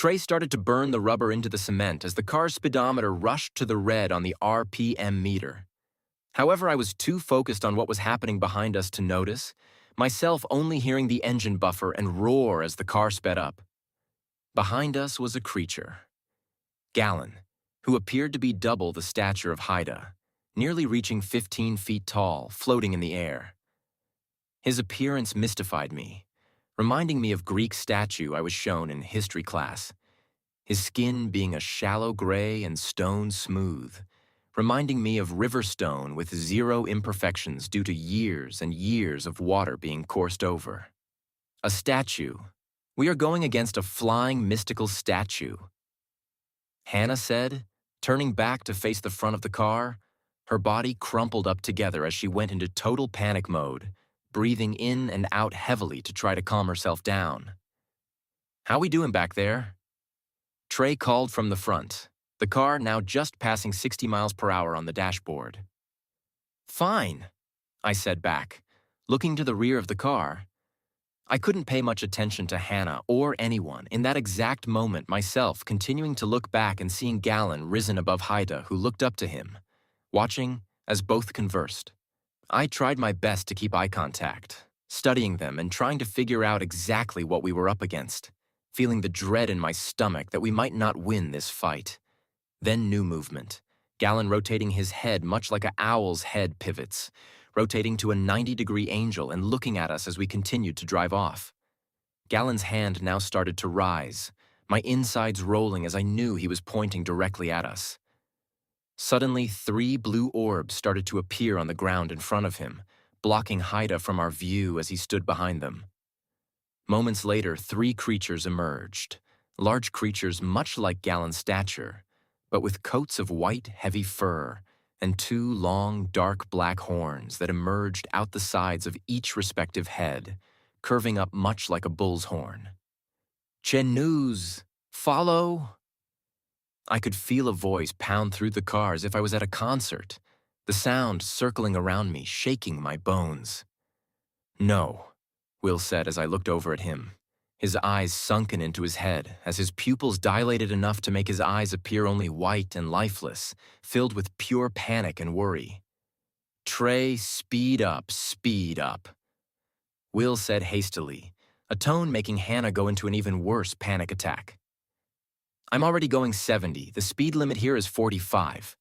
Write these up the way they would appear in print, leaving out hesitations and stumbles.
Trey started to burn the rubber into the cement as the car's speedometer rushed to the red on the RPM meter. However, I was too focused on what was happening behind us to notice, myself only hearing the engine buffer and roar as the car sped up. Behind us was a creature, Gallon, who appeared to be double the stature of Haida, nearly reaching 15 feet tall, floating in the air. His appearance mystified me, reminding me of Greek statue I was shown in history class, his skin being a shallow gray and stone smooth, reminding me of river stone with zero imperfections due to years and years of water being coursed over. A statue. We are going against a flying mystical statue. Hannah said, turning back to face the front of the car, her body crumpled up together as she went into total panic mode, breathing in and out heavily to try to calm herself down. "How we doing back there?" Trey called from the front, the car now just passing 60 miles per hour on the dashboard. "Fine," I said back, looking to the rear of the car. I couldn't pay much attention to Hannah or anyone in that exact moment myself, continuing to look back and seeing Gallon risen above Haida, who looked up to him, watching as both conversed. I tried my best to keep eye contact, studying them and trying to figure out exactly what we were up against, feeling the dread in my stomach that we might not win this fight. Then new movement, Gallon rotating his head much like an owl's head pivots, rotating to a 90-degree angel and looking at us as we continued to drive off. Gallon's hand now started to rise, my insides rolling as I knew he was pointing directly at us. Suddenly, 3 blue orbs started to appear on the ground in front of him, blocking Haida from our view as he stood behind them. Moments later, 3 creatures emerged, large creatures much like Gallon's stature, but with coats of white, heavy fur, and 2 long, dark black horns that emerged out the sides of each respective head, curving up much like a bull's horn. "Chenus, follow!" I could feel a voice pound through the car as if I was at a concert, the sound circling around me, shaking my bones. "No," Will said as I looked over at him, his eyes sunken into his head as his pupils dilated enough to make his eyes appear only white and lifeless, filled with pure panic and worry. "Trey, speed up, speed up," Will said hastily, a tone making Hannah go into an even worse panic attack. "I'm already going 70. The speed limit here is 45.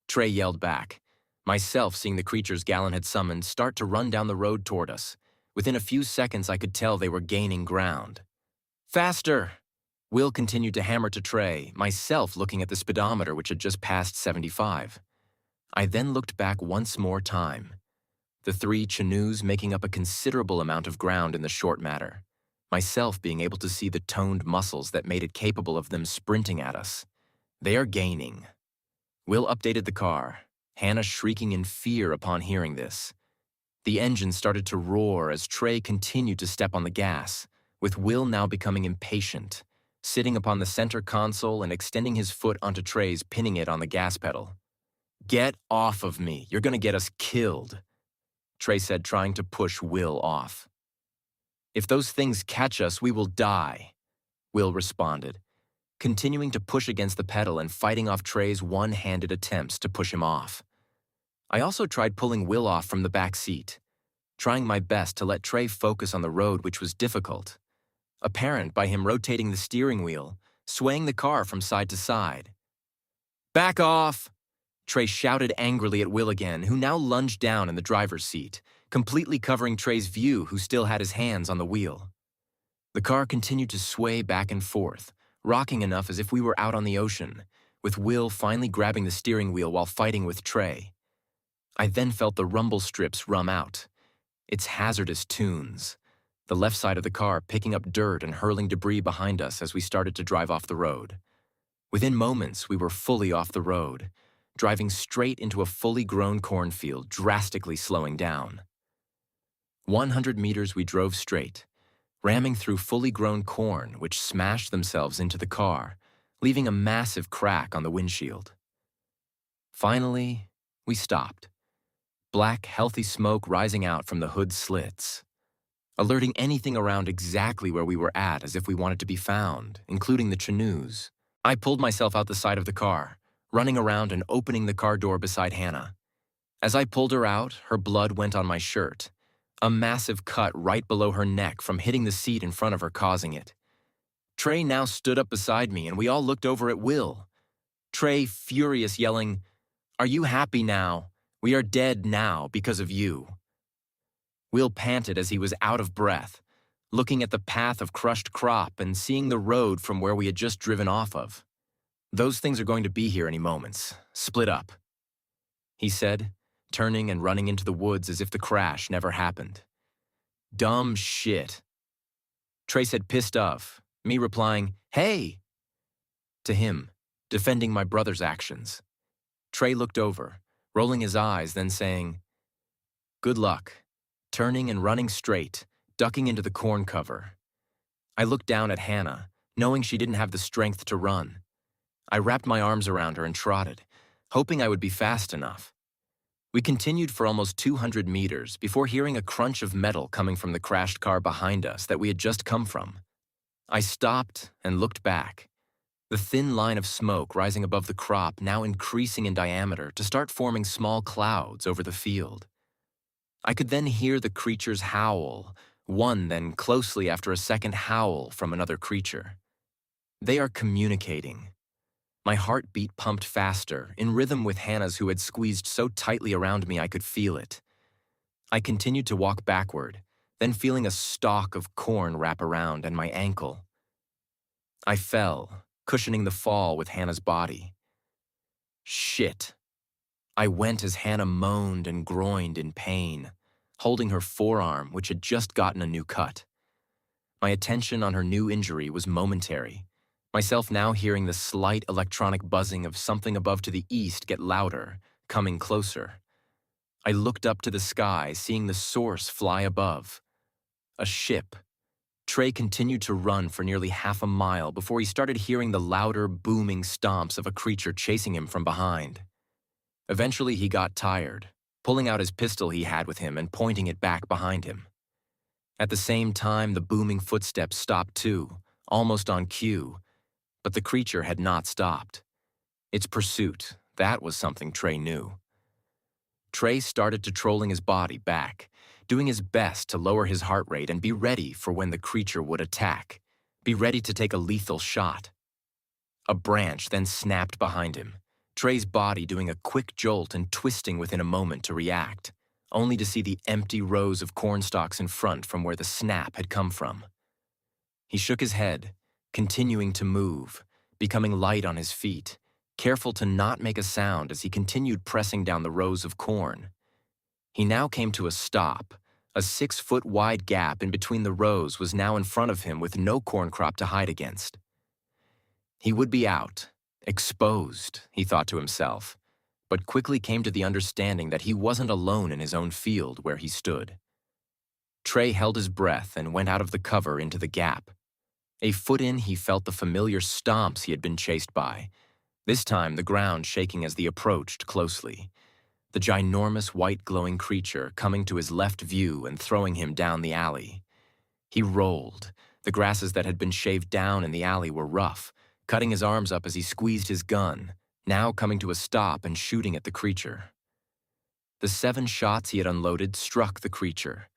Trey yelled back, myself seeing the creatures Gallon had summoned start to run down the road toward us. Within a few seconds, I could tell they were gaining ground. "Faster!" Will continued to hammer to Trey, myself looking at the speedometer which had just passed 75. I then looked back once more time, the 3 Chenus making up a considerable amount of ground in the short matter, myself being able to see the toned muscles that made it capable of them sprinting at us. "They are gaining." Will updated the car, Hannah shrieking in fear upon hearing this. The engine started to roar as Trey continued to step on the gas, with Will now becoming impatient, sitting upon the center console and extending his foot onto Trey's, pinning it on the gas pedal. "Get off of me, you're gonna get us killed," Trey said, trying to push Will off. "If those things catch us, we will die," Will responded, continuing to push against the pedal and fighting off Trey's one-handed attempts to push him off. I also tried pulling Will off from the back seat, trying my best to let Trey focus on the road, which was difficult, apparent by him rotating the steering wheel, swaying the car from side to side. "Back off!" Trey shouted angrily at Will again, who now lunged down in the driver's seat, completely covering Trey's view, who still had his hands on the wheel. The car continued to sway back and forth, rocking enough as if we were out on the ocean, with Will finally grabbing the steering wheel while fighting with Trey. I then felt the rumble strips rum out, its hazardous tunes, the left side of the car picking up dirt and hurling debris behind us as we started to drive off the road. Within moments, we were fully off the road, driving straight into a fully grown cornfield, drastically slowing down. 100 meters we drove straight, ramming through fully grown corn which smashed themselves into the car, leaving a massive crack on the windshield. Finally, we stopped. Black, healthy smoke rising out from the hood slits. alerting anything around exactly where we were at as if we wanted to be found, including the Chinoos. I pulled myself out the side of the car, running around and opening the car door beside Hannah. As I pulled her out, her blood went on my shirt, a massive cut right below her neck from hitting the seat in front of her causing it. Trey now stood up beside me and we all looked over at Will. Trey, furious, yelling, "Are you happy now? We are dead now because of you." Will panted as he was out of breath, looking at the path of crushed crop and seeing the road from where we had just driven off of. "Those things are going to be here any moments. Split up," he said, turning and running into the woods as if the crash never happened. "Dumb shit," Trey said, pissed off, me replying, "Hey!" to him, defending my brother's actions. Trey looked over, rolling his eyes, then saying, "Good luck," turning and running straight, ducking into the corn cover. I looked down at Hannah, knowing she didn't have the strength to run. I wrapped my arms around her and trotted, hoping I would be fast enough. We continued for almost 200 meters before hearing a crunch of metal coming from the crashed car behind us that we had just come from. I stopped and looked back, the thin line of smoke rising above the crop now increasing in diameter to start forming small clouds over the field. I could then hear the creatures howl, one then closely after a second howl from another creature. They are communicating. My heartbeat pumped faster, in rhythm with Hannah's who had squeezed so tightly around me I could feel it. I continued to walk backward, then feeling a stalk of corn wrap around and my ankle. I fell, cushioning the fall with Hannah's body. Shit. I went as Hannah moaned and groaned in pain, holding her forearm, which had just gotten a new cut. My attention on her new injury was momentary, myself now hearing the slight electronic buzzing of something above to the east get louder, coming closer. I looked up to the sky, seeing the source fly above. A ship. Trey continued to run for nearly half a mile before he started hearing the louder, booming stomps of a creature chasing him from behind. Eventually he got tired, pulling out his pistol he had with him and pointing it back behind him. At the same time, the booming footsteps stopped too, almost on cue, but the creature had not stopped. Its pursuit, that was something Trey knew. Trey started to trolling his body back, doing his best to lower his heart rate and be ready for when the creature would attack, be ready to take a lethal shot. A branch then snapped behind him, Trey's body doing a quick jolt and twisting within a moment to react, only to see the empty rows of cornstalks in front from where the snap had come from. He shook his head, continuing to move, becoming light on his feet, careful to not make a sound as he continued pressing down the rows of corn. He now came to a stop. A 6-foot-wide gap in between the rows was now in front of him with no corn crop to hide against. He would be out, exposed, he thought to himself, but quickly came to the understanding that he wasn't alone in his own field where he stood. Trey held his breath and went out of the cover into the gap. A foot in, he felt the familiar stomps he had been chased by, this time the ground shaking as they approached closely. The ginormous white glowing creature coming to his left view and throwing him down the alley. He rolled. The grasses that had been shaved down in the alley were rough, cutting his arms up as he squeezed his gun, now coming to a stop and shooting at the creature. The 7 shots he had unloaded struck the creature,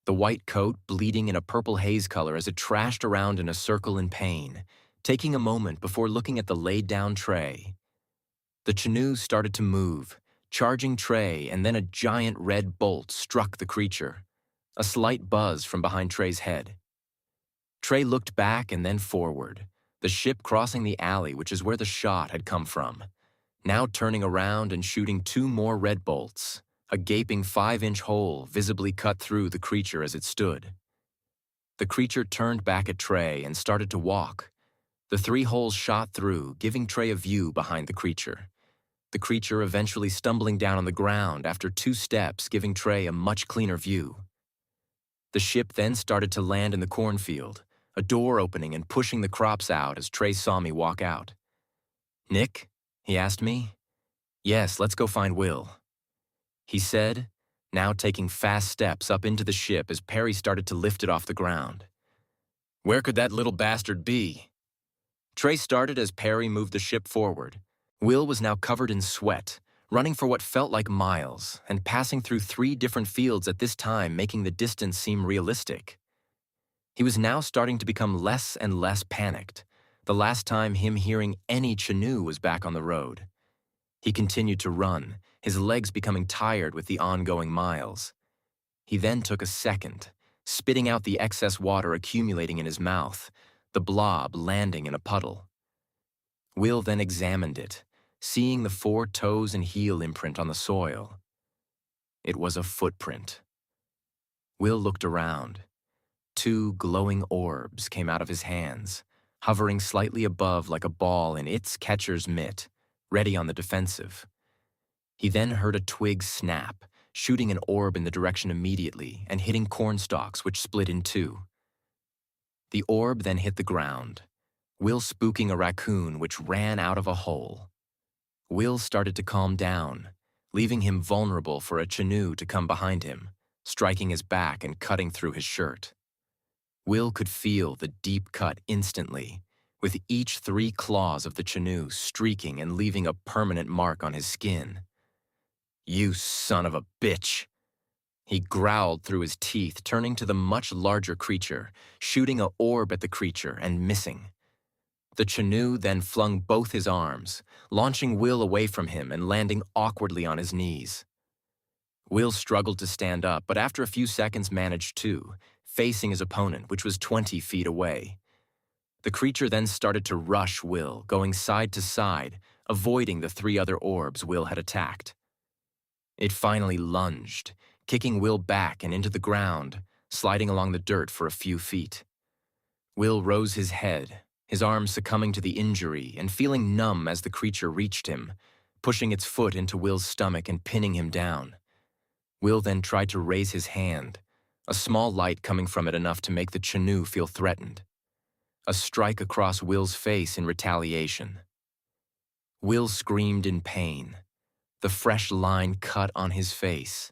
the white coat bleeding in a purple haze color as it trashed around in a circle in pain, taking a moment before looking at the laid-down Trey. The Chinoos started to move, charging Trey, and then a giant red bolt struck the creature, a slight buzz from behind Trey's head. Trey looked back and then forward, the ship crossing the alley, which is where the shot had come from, now turning around and shooting 2 more red bolts, a gaping 5-inch hole visibly cut through the creature as it stood. The creature turned back at Trey and started to walk. The 3 holes shot through, giving Trey a view behind the creature eventually stumbling down on the ground after 2 steps, giving Trey a much cleaner view. The ship then started to land in the cornfield, a door opening and pushing the crops out as Trey saw me walk out. "Nick?" he asked me. "Yes, let's go find Will," he said, now taking fast steps up into the ship as Perry started to lift it off the ground. Where could that little bastard be? Trey started as Perry moved the ship forward. Will was now covered in sweat, running for what felt like miles, and passing through 3 different fields at this time, making the distance seem realistic. He was now starting to become less and less panicked, the last time him hearing any Chenoo was back on the road. He continued to run, his legs becoming tired with the ongoing miles. He then took a second, spitting out the excess water accumulating in his mouth, the blob landing in a puddle. Will then examined it, seeing the 4 toes and heel imprint on the soil. It was a footprint. Will looked around. 2 glowing orbs came out of his hands, hovering slightly above like a ball in its catcher's mitt, ready on the defensive. He then heard a twig snap, shooting an orb in the direction immediately and hitting cornstalks, which split in 2. The orb then hit the ground, Will spooking a raccoon which ran out of a hole. Will started to calm down, leaving him vulnerable for a Chenoo to come behind him, striking his back and cutting through his shirt. Will could feel the deep cut instantly, with each 3 claws of the Chenoo streaking and leaving a permanent mark on his skin. "You son of a bitch!" He growled through his teeth, turning to the much larger creature, shooting an orb at the creature and missing. The Chenoo then flung both his arms, launching Will away from him and landing awkwardly on his knees. Will struggled to stand up, but after a few seconds managed to, facing his opponent, which was 20 feet away. The creature then started to rush Will, going side to side, avoiding the 3 other orbs Will had attacked. It finally lunged, kicking Will back and into the ground, sliding along the dirt for a few feet. Will rose his head, his arm succumbing to the injury and feeling numb as the creature reached him, pushing its foot into Will's stomach and pinning him down. Will then tried to raise his hand, a small light coming from it enough to make the Chenoo feel threatened. A strike across Will's face in retaliation. Will screamed in pain. The fresh line cut on his face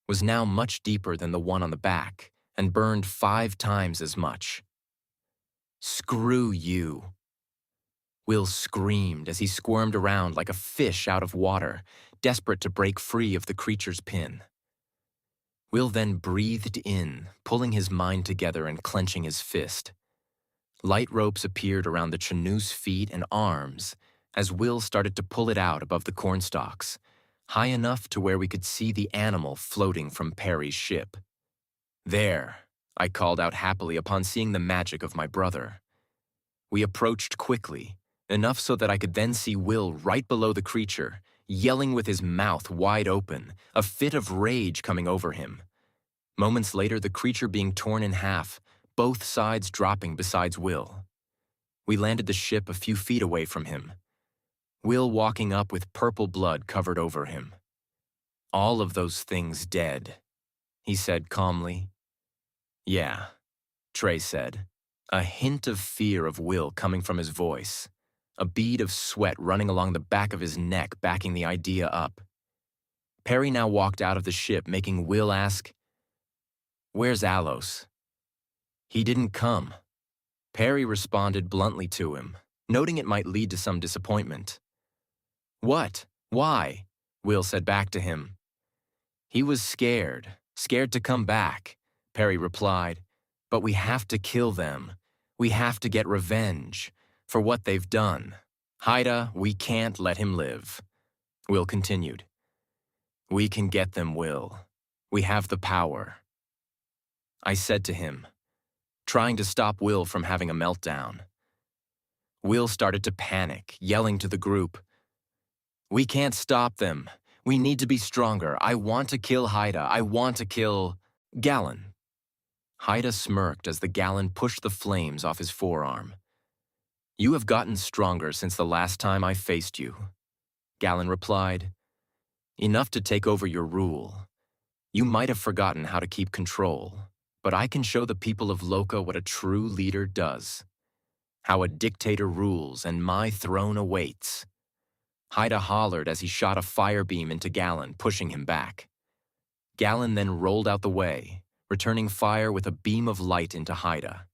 was now much deeper than the one on the back and burned 5 times as much. "Screw you!" Will screamed as he squirmed around like a fish out of water, desperate to break free of the creature's pin. Will then breathed in, pulling his mind together and clenching his fist. Light ropes appeared around the Chenoo's feet and arms as Will started to pull it out above the cornstalks, high enough to where we could see the animal floating from Perry's ship. "There," I called out happily upon seeing the magic of my brother. We approached quickly, enough so that I could then see Will right below the creature, yelling with his mouth wide open, a fit of rage coming over him. Moments later, the creature being torn in half, both sides dropping besides Will. We landed the ship a few feet away from him. Will walking up with purple blood covered over him. "All of those things dead," he said calmly. "Yeah," Trey said, a hint of fear of Will coming from his voice, a bead of sweat running along the back of his neck backing the idea up. Perry now walked out of the ship, making Will ask, "Where's Alos?" "He didn't come." Perry responded bluntly to him, noting it might lead to some disappointment. "What? Why?" Will said back to him. "He was scared to come back," Perry replied. "But we have to kill them. We have to get revenge for what they've done. Haida, we can't let him live." Will continued. "We can get them, Will. We have the power." I said to him, trying to stop Will from having a meltdown. Will started to panic, yelling to the group, "We can't stop them. We need to be stronger. I want to kill Haida. I want to kill Gallon." Haida smirked as the Gallon pushed the flames off his forearm. "You have gotten stronger since the last time I faced you," Gallon replied. "Enough to take over your rule. You might have forgotten how to keep control, but I can show the people of Loka what a true leader does. How a dictator rules and my throne awaits." Haida hollered as he shot a fire beam into Gallon, pushing him back. Galen then rolled out the way, returning fire with a beam of light into Haida.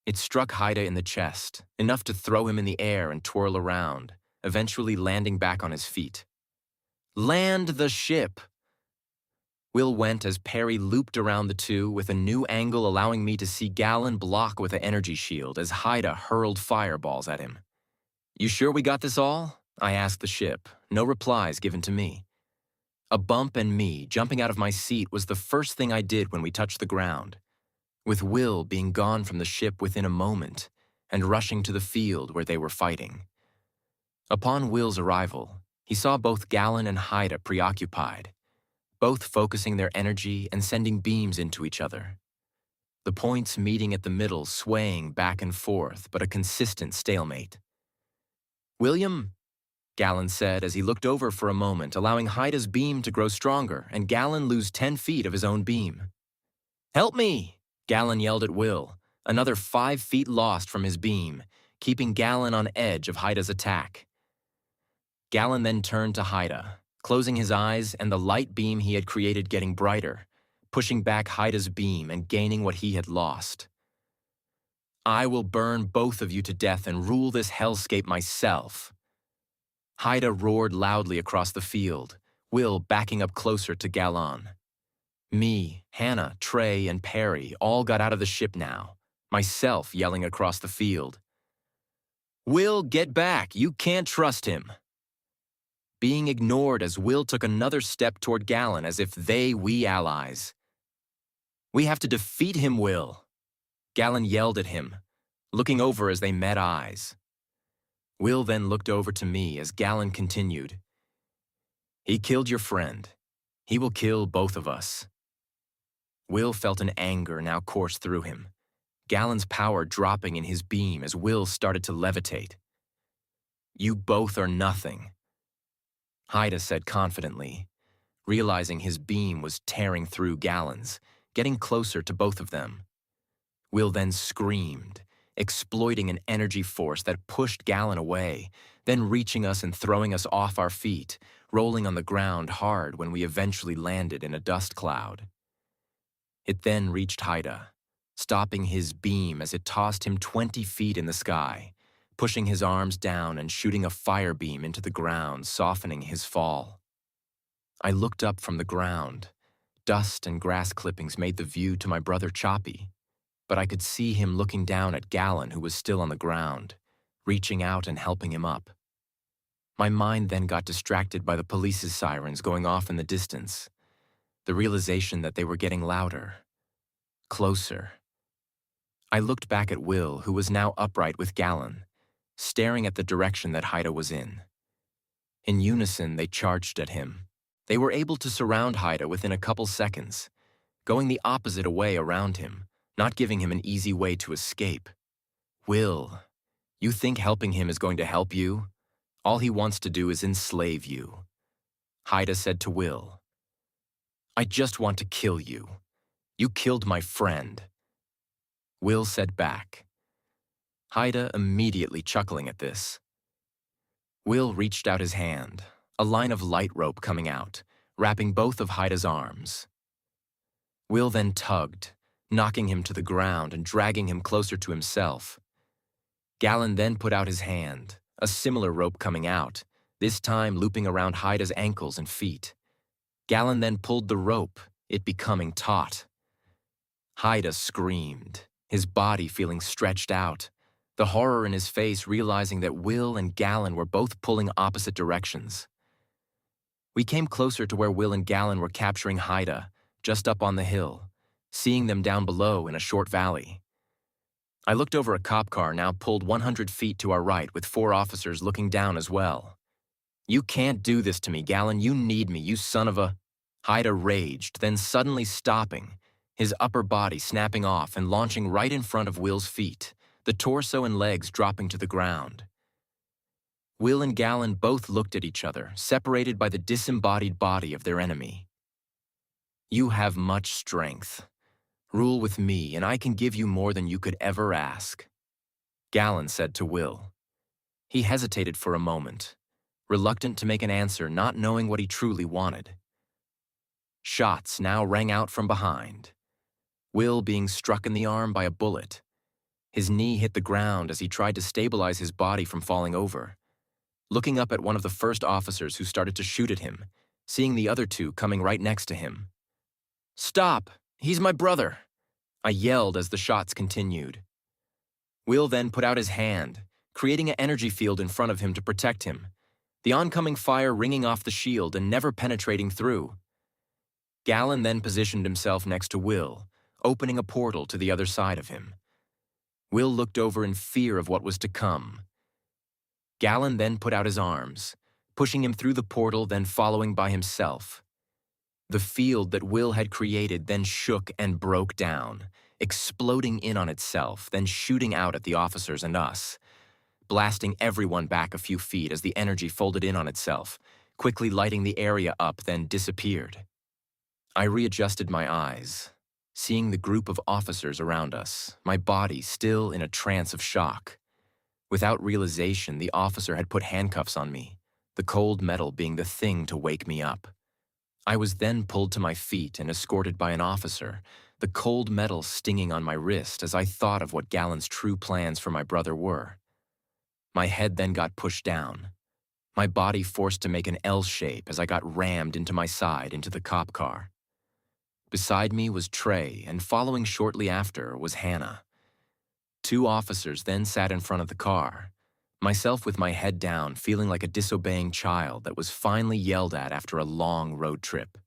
It struck Haida in the chest, enough to throw him in the air and twirl around, eventually landing back on his feet. "Land the ship!" Will went as Perry looped around the two with a new angle, allowing me to see Galen block with an energy shield as Haida hurled fireballs at him. "You sure we got this all?" I asked the ship, no replies given to me. A bump and me jumping out of my seat was the first thing I did when we touched the ground, with Will being gone from the ship within a moment and rushing to the field where they were fighting. Upon Will's arrival, he saw both Galen and Haida preoccupied, both focusing their energy and sending beams into each other. The points meeting at the middle, swaying back and forth, but a consistent stalemate. "William," Galen said as he looked over for a moment, allowing Haida's beam to grow stronger and Galen lose 10 feet of his own beam. "Help me!" Galen yelled at Will, another 5 feet lost from his beam, keeping Galen on edge of Haida's attack. Galen then turned to Haida, closing his eyes and the light beam he had created getting brighter, pushing back Haida's beam and gaining what he had lost. "I will burn both of you to death and rule this hellscape myself." Haida roared loudly across the field, Will backing up closer to Galen. Me, Hannah, Trey, and Perry all got out of the ship now, myself yelling across the field. "Will, get back! You can't trust him!" Being ignored as Will took another step toward Galen as if we allies. "We have to defeat him, Will!" Galen yelled at him, looking over as they met eyes. Will then looked over to me as Galen continued. "He killed your friend. He will kill both of us." Will felt an anger now course through him, Galen's power dropping in his beam as Will started to levitate. "You both are nothing," Haida said confidently, realizing his beam was tearing through Galen's, getting closer to both of them. Will then screamed, exploiting an energy force that pushed Galen away, then reaching us and throwing us off our feet, rolling on the ground hard when we eventually landed in a dust cloud. It then reached Haida, stopping his beam as it tossed him 20 feet in the sky, pushing his arms down and shooting a fire beam into the ground, softening his fall. I looked up from the ground. Dust and grass clippings made the view to my brother choppy, but I could see him looking down at Galen, who was still on the ground, reaching out and helping him up. My mind then got distracted by the police's sirens going off in the distance, the realization that they were getting louder, closer. I looked back at Will, who was now upright with Galen, staring at the direction that Haida was in. In unison, they charged at him. They were able to surround Haida within a couple seconds, going the opposite way around him, not giving him an easy way to escape. "Will, you think helping him is going to help you? All he wants to do is enslave you," Haida said to Will. "I just want to kill you. You killed my friend," Will said back, Haida immediately chuckling at this. Will reached out his hand, a line of light rope coming out, wrapping both of Haida's arms. Will then tugged, knocking him to the ground and dragging him closer to himself. Galen then put out his hand, a similar rope coming out, this time looping around Haida's ankles and feet. Galen then pulled the rope, it becoming taut. Haida screamed, his body feeling stretched out, the horror in his face realizing that Will and Galen were both pulling opposite directions. We came closer to where Will and Galen were capturing Haida, just up on the hill, seeing them down below in a short valley. I looked over a cop car now pulled 100 feet to our right with 4 officers looking down as well. "You can't do this to me, Galen. You need me, you son of a..." Haida raged, then suddenly stopping, his upper body snapping off and launching right in front of Will's feet, the torso and legs dropping to the ground. Will and Galen both looked at each other, separated by the disembodied body of their enemy. "You have much strength. Rule with me, and I can give you more than you could ever ask," Galen said to Will. He hesitated for a moment, reluctant to make an answer, not knowing what he truly wanted. Shots now rang out from behind. Will being struck in the arm by a bullet. His knee hit the ground as he tried to stabilize his body from falling over. Looking up at one of the first officers who started to shoot at him, seeing the other two coming right next to him. "Stop! He's my brother!" I yelled as the shots continued. Will then put out his hand, creating an energy field in front of him to protect him, the oncoming fire ringing off the shield and never penetrating through. Galen then positioned himself next to Will, opening a portal to the other side of him. Will looked over in fear of what was to come. Galen then put out his arms, pushing him through the portal, then following by himself. The field that Will had created then shook and broke down, exploding in on itself, then shooting out at the officers and us, blasting everyone back a few feet as the energy folded in on itself, quickly lighting the area up, then disappeared. I readjusted my eyes, seeing the group of officers around us, my body still in a trance of shock. Without realization, the officer had put handcuffs on me, the cold metal being the thing to wake me up. I was then pulled to my feet and escorted by an officer, the cold metal stinging on my wrist as I thought of what Galen's true plans for my brother were. My head then got pushed down, my body forced to make an L shape as I got rammed into my side into the cop car. Beside me was Trey, and following shortly after was Hannah. Two officers then sat in front of the car, myself with my head down, feeling like a disobeying child that was finally yelled at after a long road trip.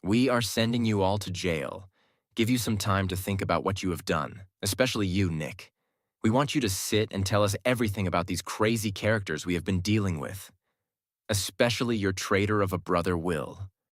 "We are sending you all to jail. Give you some time to think about what you have done, especially you, Nick. We want you to sit and tell us everything about these crazy characters we have been dealing with, especially your traitor of a brother, Will."